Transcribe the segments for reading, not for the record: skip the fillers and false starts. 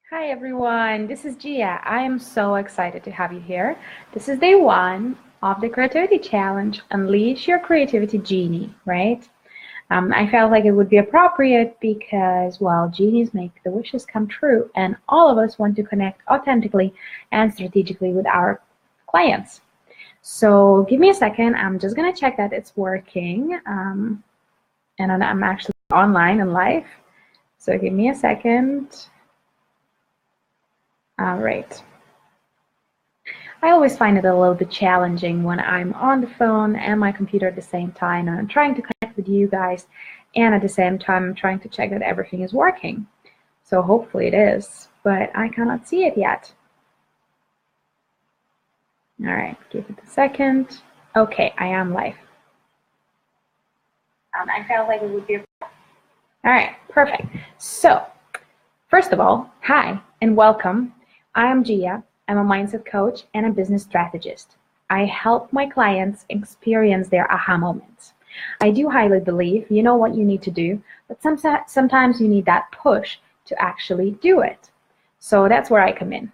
Hi everyone, this is Gia. I am so excited to have you here. This is day one of the Creativity Challenge, Unleash Your Creativity Genie, right? I felt like it would be appropriate because, well, genies make the wishes come true, and all of us want to connect authentically and strategically with our clients. So give me a second. I'm just going to check that it's working. And I'm actually online and live. So give me a second. All right. I always find it a little bit challenging when I'm on the phone and my computer at the same time, and I'm trying to connect with you guys, and at the same time I'm trying to check that everything is working. So hopefully it is, but I cannot see it yet. All right, give it a second. Okay, I am live. I felt like it would be. All right, perfect. So, first of all, hi and welcome. I am Gia. I'm a mindset coach and a business strategist. I help my clients experience their aha moments. I do highly believe you know what you need to do, but sometimes you need that push to actually do it. So that's where I come in.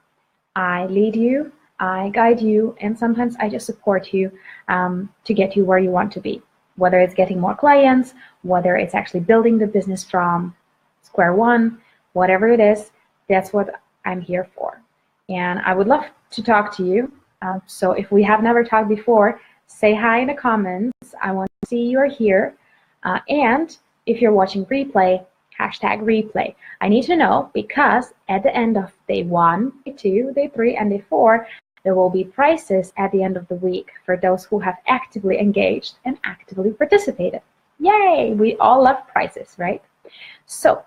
I lead you, I guide you, and sometimes I just support you to get you where you want to be. Whether it's getting more clients, whether it's actually building the business from square one, whatever it is, that's what I'm here for. And I would love to talk to you. So if we have never talked before, say hi in the comments. I want to see you're here. And if you're watching replay, hashtag replay. I need to know because at the end of day 1, day 2, day 3, and day 4, there will be prizes at the end of the week for those who have actively engaged and actively participated. Yay! We all love prizes, right? So,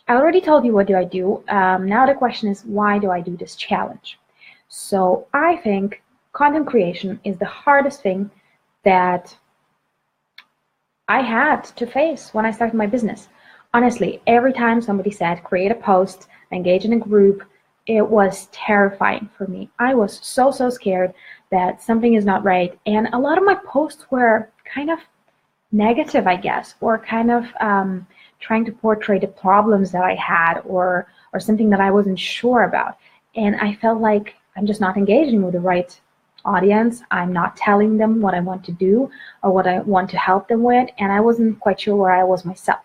I already told you what do I do. Now the question is, why do I do this challenge? So I think content creation is the hardest thing that I had to face when I started my business. Honestly, every time somebody said create a post, engage in a group, it was terrifying for me. I was so scared that something is not right. And a lot of my posts were kind of negative, I guess, or kind of trying to portray the problems that I had or something that I wasn't sure about. And I felt like I'm just not engaging with the right audience. I'm not telling them what I want to do or what I want to help them with, and I wasn't quite sure where I was myself.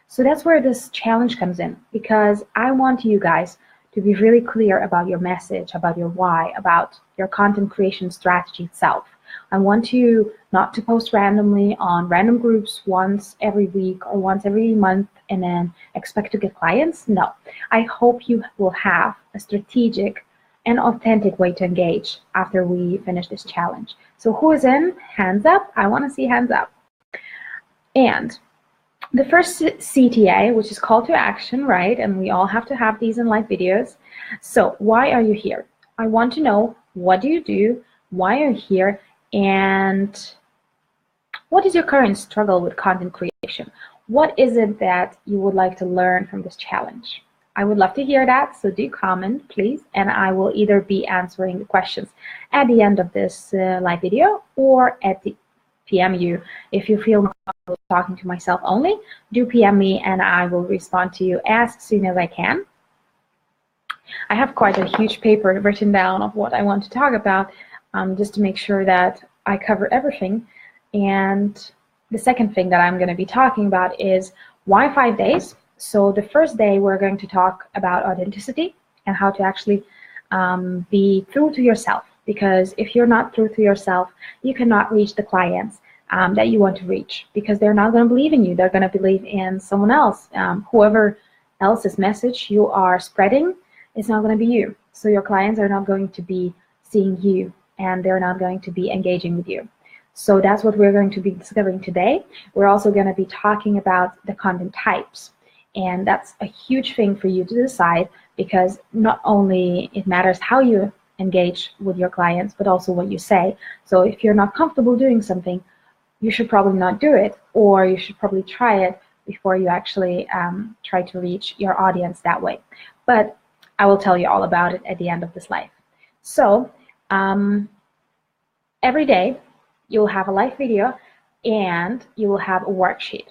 So that's where this challenge comes in, because I want you guys to be really clear about your message, about your why, about your content creation strategy itself. I want you not to post randomly on random groups once every week or once every month and then expect to get clients. No, I hope you will have a strategic and authentic way to engage after we finish this challenge. So who is in? Hands up. I want to see hands up. And the first CTA, which is call to action, right? And we all have to have these in live videos. So why are you here? I want to know, what do you do? Why are you here? And what is your current struggle with content creation? What is it that you would like to learn from this challenge? I would love to hear that, so do comment, please, and I will either be answering the questions at the end of this live video or at the PM you. If you feel comfortable talking to myself only, do PM me and I will respond to you as soon as I can. I have quite a huge paper written down of what I want to talk about, just to make sure that I cover everything. And the second thing that I'm going to be talking about is why 5 days. So the first day we're going to talk about authenticity and how to actually be true to yourself. Because if you're not true to yourself, you cannot reach the clients that you want to reach, because they're not going to believe in you. They're going to believe in someone else. Whoever else's message you are spreading is not going to be you. So your clients are not going to be seeing you, and they're not going to be engaging with you. So that's what we're going to be discovering today. We're also going to be talking about the content types. And that's a huge thing for you to decide, because not only it matters how you engage with your clients, but also what you say. So if you're not comfortable doing something, you should probably not do it, or you should probably try it before you actually try to reach your audience that way. But I will tell you all about it at the end of this live. So every day you'll have a live video and you will have a worksheet.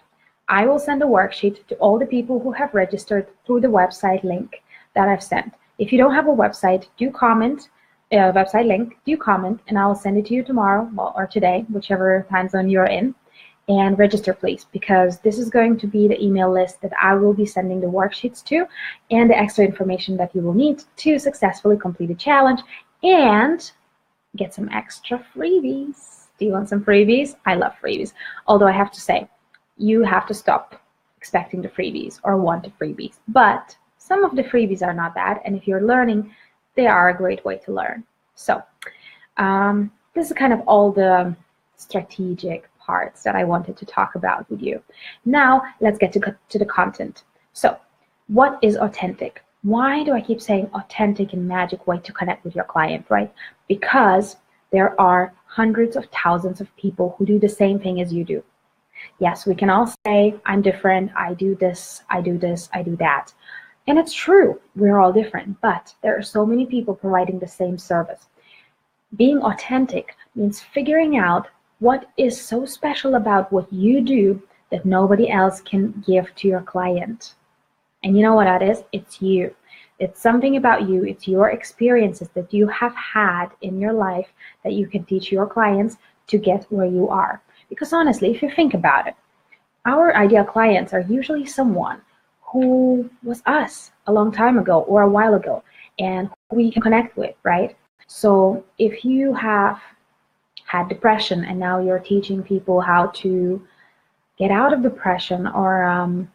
I will send a worksheet to all the people who have registered through the website link that I've sent. If you don't have a website, do comment, website link, do comment, and I'll send it to you tomorrow or today, whichever time zone you're in. And register, please, because this is going to be the email list that I will be sending the worksheets to and the extra information that you will need to successfully complete the challenge and get some extra freebies. Do you want some freebies? I love freebies. Although I have to say, you have to stop expecting the freebies or want the freebies. But some of the freebies are not bad, and if you're learning, they are a great way to learn. So this is kind of all the strategic parts that I wanted to talk about with you. Now let's get to the content. So what is authentic? Why do I keep saying authentic and magic way to connect with your client, right? Because there are hundreds of thousands of people who do the same thing as you do. Yes, we can all say, I'm different, I do this, I do this, I do that. And it's true, we're all different, but there are so many people providing the same service. Being authentic means figuring out what is so special about what you do that nobody else can give to your client. And you know what that is? It's you. It's something about you. It's your experiences that you have had in your life that you can teach your clients to get where you are. Because honestly, if you think about it, our ideal clients are usually someone who was us a long time ago or a while ago and who we can connect with, right? So if you have had depression and now you're teaching people how to get out of depression, or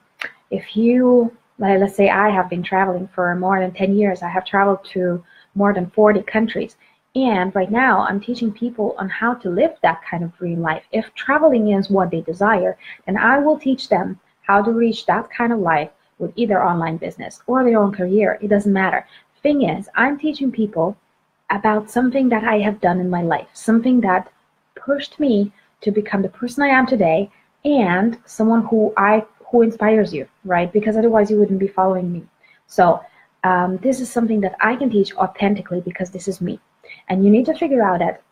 if you, let's say I have been traveling for more than 10 years, I have traveled to more than 40 countries, and right now I'm teaching people on how to live that kind of dream life. If traveling is what they desire, then I will teach them how to reach that kind of life with either online business or their own career. It doesn't matter. Thing is, I'm teaching people about something that I have done in my life, something that pushed me to become the person I am today, and someone who inspires you, right? Because otherwise you wouldn't be following me. So this is something that I can teach authentically because this is me. And you need to figure out that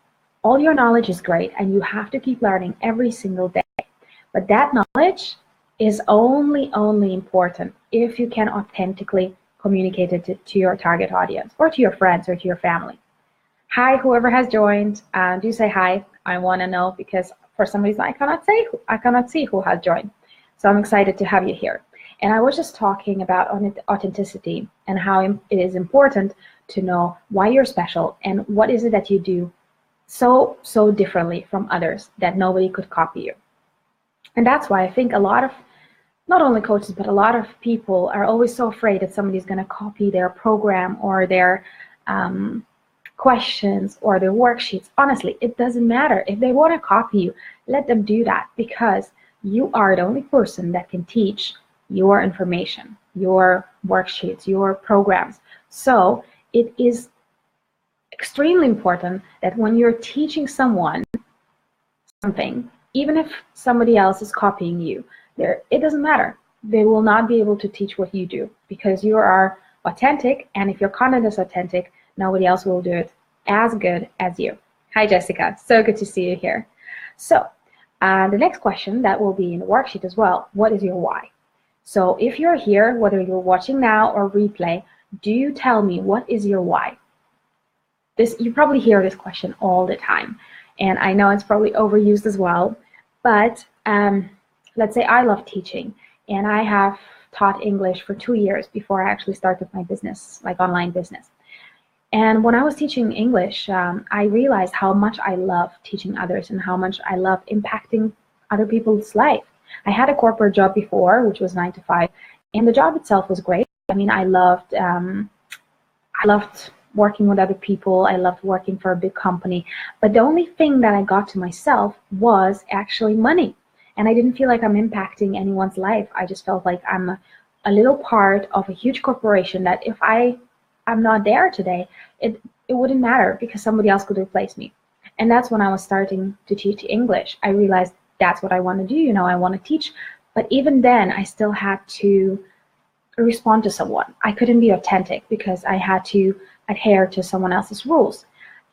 all your knowledge is great and you have to keep learning every single day. But that knowledge is only important if you can authentically communicate it to your target audience or to your friends or to your family. Hi, whoever has joined, do say hi. I want to know, because for some reason I cannot see who has joined. So I'm excited to have you here. And I was just talking about authenticity and how it is important to know why you're special and what is it that you do so differently from others that nobody could copy you. And that's why I think a lot of, not only coaches, but a lot of people are always so afraid that somebody's going to copy their program or their questions or their worksheets. Honestly, it doesn't matter. If they want to copy you, let them do that, because you are the only person that can teach your information, your worksheets, your programs. So it is extremely important that when you're teaching someone something, even if somebody else is copying you, it doesn't matter. They will not be able to teach what you do because you are authentic, and if your content is authentic, nobody else will do it as good as you. Hi, Jessica. So good to see you here. So the next question that will be in the worksheet as well, what is your why? So if you're here, whether you're watching now or replay, do tell me, what is your why? You probably hear this question all the time, and I know it's probably overused as well, but let's say I love teaching, and I have taught English for 2 years before I actually started my business, like online business. And when I was teaching English, I realized how much I love teaching others and how much I love impacting other people's life. I had a corporate job before, which was 9 to 5, and the job itself was great. I mean, I loved working with other people. I loved working for a big company. But the only thing that I got to myself was actually money. And I didn't feel like I'm impacting anyone's life. I just felt like I'm a little part of a huge corporation that if I'm not there today, it wouldn't matter because somebody else could replace me. And that's when I was starting to teach English. I realized that's what I want to do. I want to teach. But even then, I still had to respond to someone. I couldn't be authentic because I had to adhere to someone else's rules.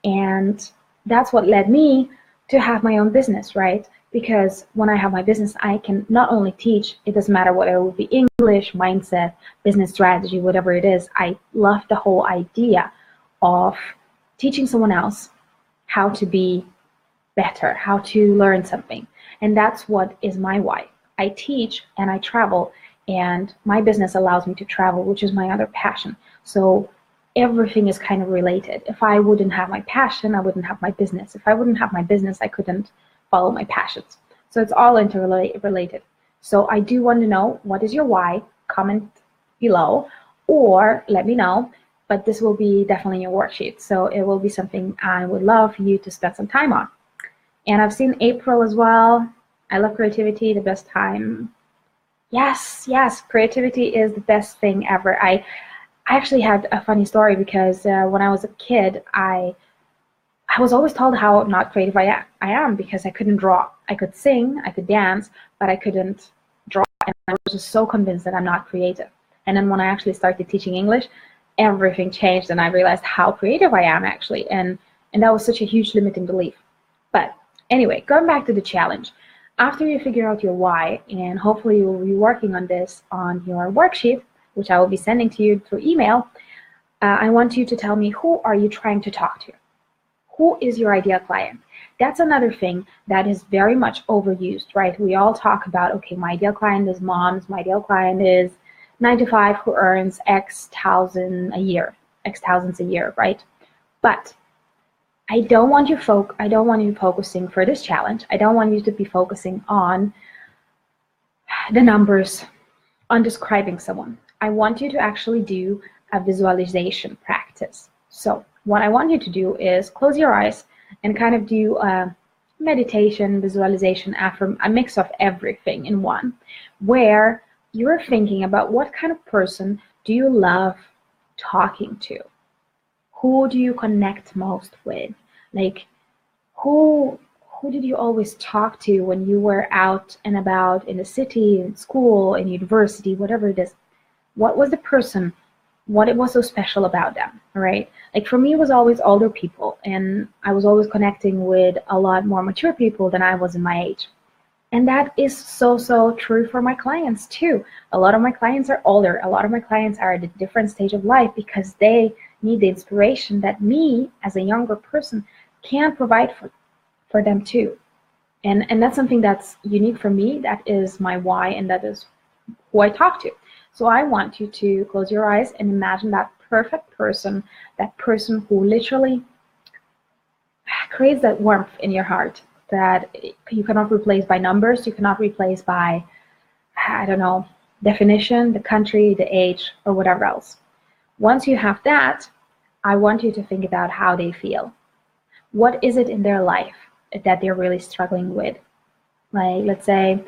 And that's what led me to have my own business, right? because when I have my business, I can not only teach, it doesn't matter whether it will be English, mindset, business strategy, whatever it is. I love the whole idea of teaching someone else how to be better, how to learn something. And that's what is my why. I teach and I travel, and my business allows me to travel, which is my other passion. So everything is kind of related. If I wouldn't have my passion, I wouldn't have my business. If I wouldn't have my business, I couldn't follow my passions. So it's all interrelated. So I do want to know, what is your why? Comment below or let me know. But this will be definitely your worksheet. So it will be something I would love you to spend some time on. And I've seen April as well. I love creativity, the best time. Yes, creativity is the best thing ever. I actually had a funny story because when I was a kid, I was always told how not creative I am because I couldn't draw. I could sing, I could dance, but I couldn't draw. And I was just so convinced that I'm not creative. And then when I actually started teaching English, everything changed and I realized how creative I am actually. And that was such a huge limiting belief. But anyway, going back to the challenge. After you figure out your why, and hopefully you will be working on this on your worksheet, which I will be sending to you through email, I want you to tell me, who are you trying to talk to? Who is your ideal client? That's another thing that is very much overused, right? We all talk about, okay, my ideal client is moms, my ideal client is 9 to 5 who earns X thousands a year, right? But I don't want you focusing for this challenge. I don't want you to be focusing on the numbers, on describing someone. I want you to actually do a visualization practice. So what I want you to do is close your eyes and kind of do a meditation, visualization, a mix of everything in one, where you're thinking about what kind of person do you love talking to? Who do you connect most with? Like, who did you always talk to when you were out and about in the city, in school, in university, whatever it is? What was the person? What it was so special about them, right? Like for me, it was always older people, and I was always connecting with a lot more mature people than I was in my age. And that is so true for my clients too. A lot of my clients are older. A lot of my clients are at a different stage of life because they need the inspiration that me as a younger person can provide for them too. And that's something that's unique for me. That is my why, and that is who I talk to. So I want you to close your eyes and imagine that perfect person, that person who literally creates that warmth in your heart that you cannot replace by numbers, you cannot replace by, I don't know, definition, the country, the age, or whatever else. Once you have that, I want you to think about how they feel. What is it in their life that they're really struggling with? Like, let's say,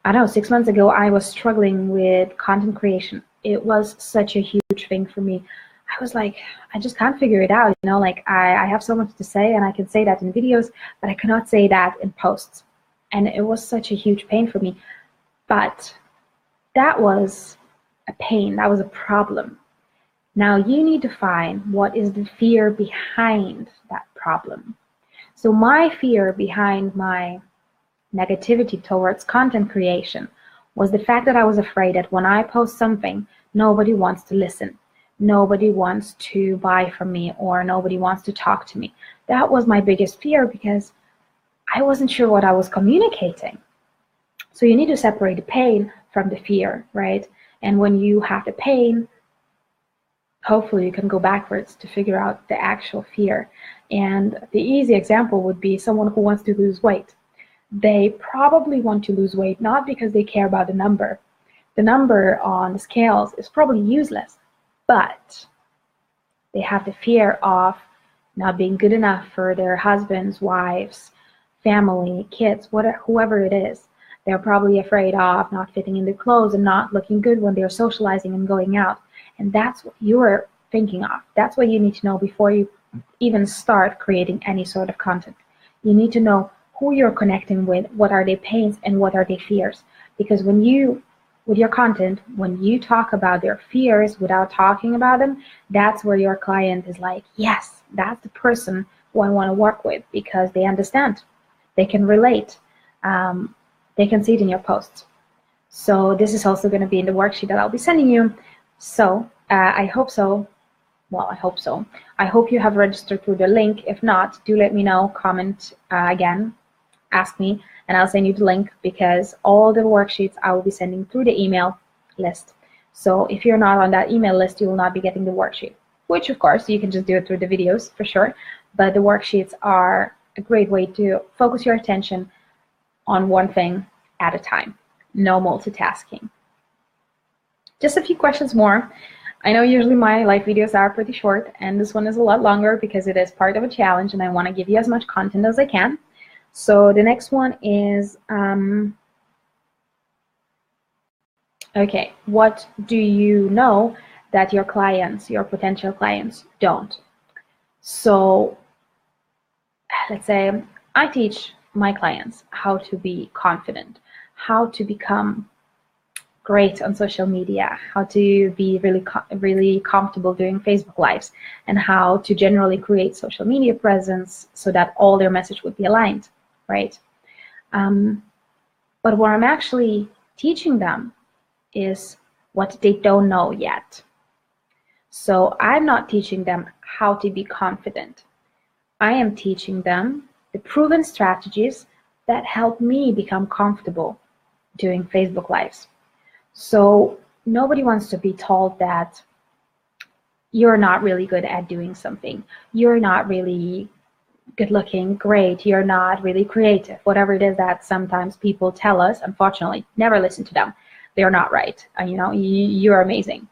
I don't know, 6 months ago, I was struggling with content creation. It was such a huge thing for me. I was like, I just can't figure it out, you know, like I have so much to say and I can say that in videos, but I cannot say that in posts. And it was such a huge pain for me. But that was a pain, that was a problem. Now you need to find what is the fear behind that problem. So my fear behind my negativity towards content creation was the fact that I was afraid that when I post something, nobody wants to listen. Nobody wants to buy from me, or nobody wants to talk to me. That was my biggest fear because I wasn't sure what I was communicating. So you need to separate the pain from the fear, right? And when you have the pain, hopefully you can go backwards to figure out the actual fear. And the easy example would be someone who wants to lose weight. They probably want to lose weight not because they care about the number. The number on the scales is probably useless, but they have the fear of not being good enough for their husbands, wives, family, kids, whoever it is. They're probably afraid of not fitting in their clothes and not looking good when they're socializing and going out. And that's what you're thinking of. That's what you need to know before you even start creating any sort of content. You need to know who you're connecting with, what are their pains, and what are their fears. Because when you, with your content, when you talk about their fears without talking about them, that's where your client is like, yes, that's the person who I want to work with because they understand. They can relate. they can see it in your posts. So this is also going to be in the worksheet that I'll be sending you. So I hope so. Well, I hope so. I hope you have registered through the link. If not, do let me know. Comment again, ask me, and I'll send you the link, because all the worksheets I will be sending through the email list. So if you're not on that email list, you will not be getting the worksheet, which of course you can just do it through the videos for sure. But the worksheets are a great way to focus your attention on one thing at a time. No multitasking. Just a few questions more. I know usually my live videos are pretty short, and this one is a lot longer because it is part of a challenge and I want to give you as much content as I can. So the next one is, okay, what do you know that your clients, your potential clients, don't? So let's say I teach my clients how to be confident, how to become great on social media, how to be really comfortable doing Facebook Lives, and how to generally create social media presence so that all their message would be aligned, right? But what I'm actually teaching them is what they don't know yet. So I'm not teaching them how to be confident. I am teaching them the proven strategies that help me become comfortable doing Facebook Lives. So nobody wants to be told that you're not really good at doing something, you're not really good looking, great, you're not really creative, whatever it is that sometimes people tell us. Unfortunately, never listen to them. They're not right. You know, you're amazing.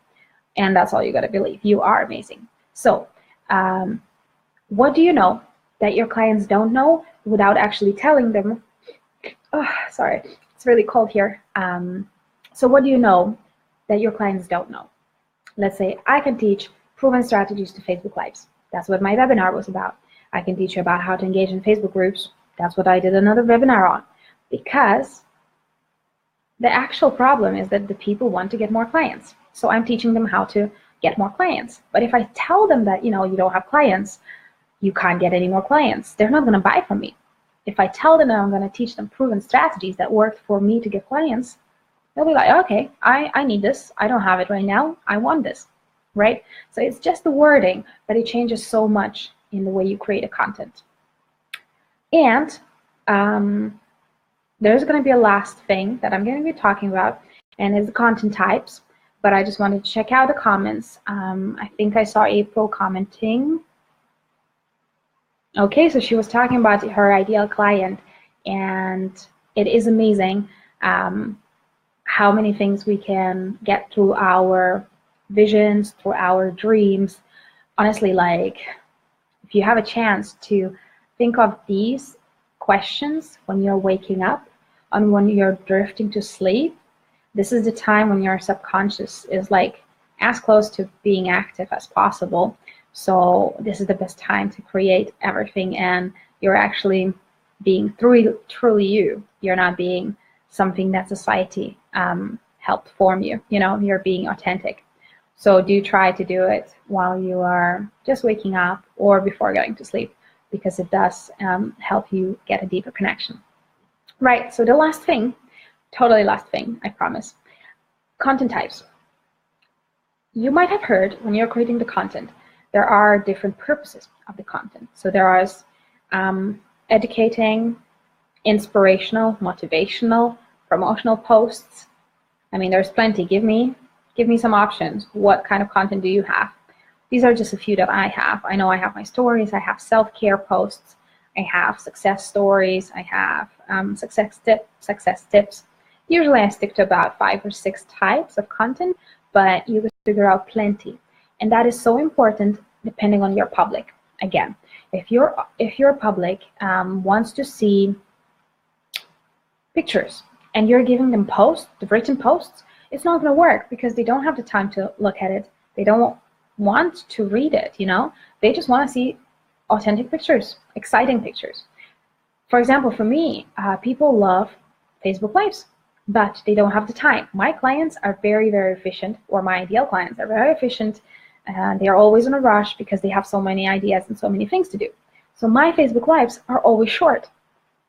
And that's all you got to believe. You are amazing. So what do you know that your clients don't know without actually telling them? Oh, sorry, it's really cold here. So what do you know that your clients don't know? Let's say I can teach proven strategies to Facebook Lives. That's what my webinar was about. I can teach you about how to engage in Facebook groups. That's what I did another webinar on. Because the actual problem is that the people want to get more clients. So I'm teaching them how to get more clients. But if I tell them that, you know, you don't have clients, you can't get any more clients, they're not going to buy from me. If I tell them that I'm going to teach them proven strategies that worked for me to get clients, they'll be like, okay, I need this. I don't have it right now. I want this, right? So it's just the wording, but it changes so much in the way you create a content. And there's going to be a last thing that I'm going to be talking about, and it's the content types. But I just wanted to check out the comments. I think I saw April commenting. Okay, so she was talking about her ideal client, and it is amazing how many things we can get through our visions, through our dreams. Honestly, like, if you have a chance to think of these questions when you're waking up and when you're drifting to sleep, this is the time when your subconscious is like as close to being active as possible. So this is the best time to create everything, and you're actually being truly you. You're not being something that society helped form you. You know, you're being authentic. So do try to do it while you are just waking up or before going to sleep, because it does help you get a deeper connection. Right, so the last thing, totally last thing, I promise. Content types. You might have heard when you're creating the content, there are different purposes of the content. So there is educating, inspirational, motivational, promotional posts. I mean, there's plenty. Give me some options. What kind of content do you have? These are just a few that I have. I know I have my stories, I have self-care posts, I have success stories, I have success tips. Usually I stick to about 5 or 6 types of content, but you can figure out plenty. And that is so important depending on your public. Again, if your public wants to see pictures and you're giving them posts, the written posts, it's not going to work because they don't have the time to look at it. They don't want to read it, you know? They just want to see authentic pictures, exciting pictures. For example, for me, people love Facebook Lives, but they don't have the time. My clients are very, very efficient, or my ideal clients are very efficient, and they are always in a rush because they have so many ideas and so many things to do. So my Facebook Lives are always short.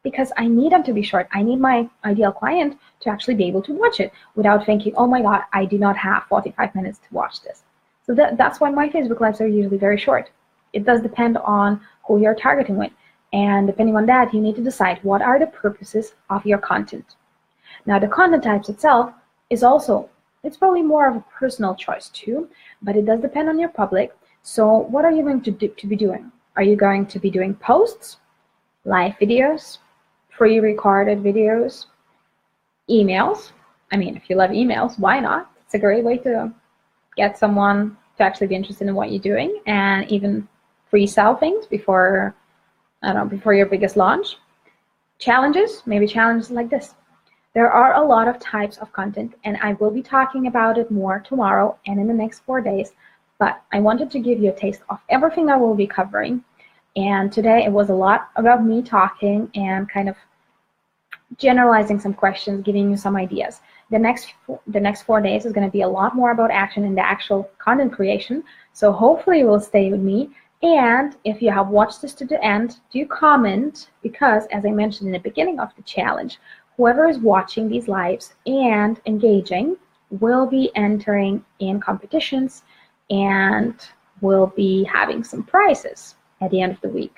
because I need them to be short. I need my ideal client to actually be able to watch it without thinking, oh my God, I do not have 45 minutes to watch this. So that's why my Facebook Lives are usually very short. It does depend on who you're targeting with. And depending on that, you need to decide what are the purposes of your content. Now, the content types itself is also, it's probably more of a personal choice too, but it does depend on your public. So what are you going to be doing? Are you going to be doing posts, live videos, pre-recorded videos, emails? I mean, if you love emails, why not? It's a great way to get someone to actually be interested in what you're doing and even pre-sell things before, I don't know, before your biggest launch. Challenges, maybe challenges like this. There are a lot of types of content, and I will be talking about it more tomorrow and in the next 4 days, but I wanted to give you a taste of everything I will be covering. And today it was a lot about me talking and kind of generalizing some questions, giving you some ideas. The next 4 days is going to be a lot more about action and the actual content creation, so hopefully you will stay with me. And if you have watched this to the end, do comment, because as I mentioned in the beginning of the challenge, whoever is watching these lives and engaging will be entering in competitions and will be having some prizes at the end of the week.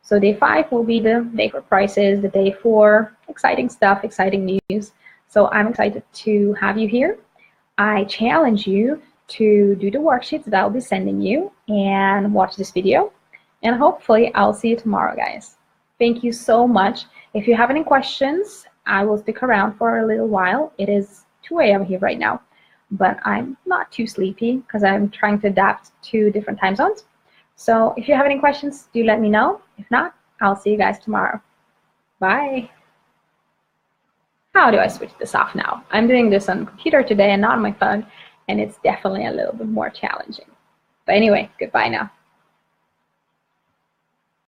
So day 5 will be the day for prizes, the day for exciting stuff, exciting news. So I'm excited to have you here. I challenge you to do the worksheets that I'll be sending you and watch this video. And hopefully I'll see you tomorrow, guys. Thank you so much. If you have any questions, I will stick around for a little while. It is 2 a.m. here right now, but I'm not too sleepy because I'm trying to adapt to different time zones. So if you have any questions, do let me know. If not, I'll see you guys tomorrow. Bye. How do I switch this off now? I'm doing this on the computer today and not on my phone, and it's definitely a little bit more challenging. But anyway, goodbye now.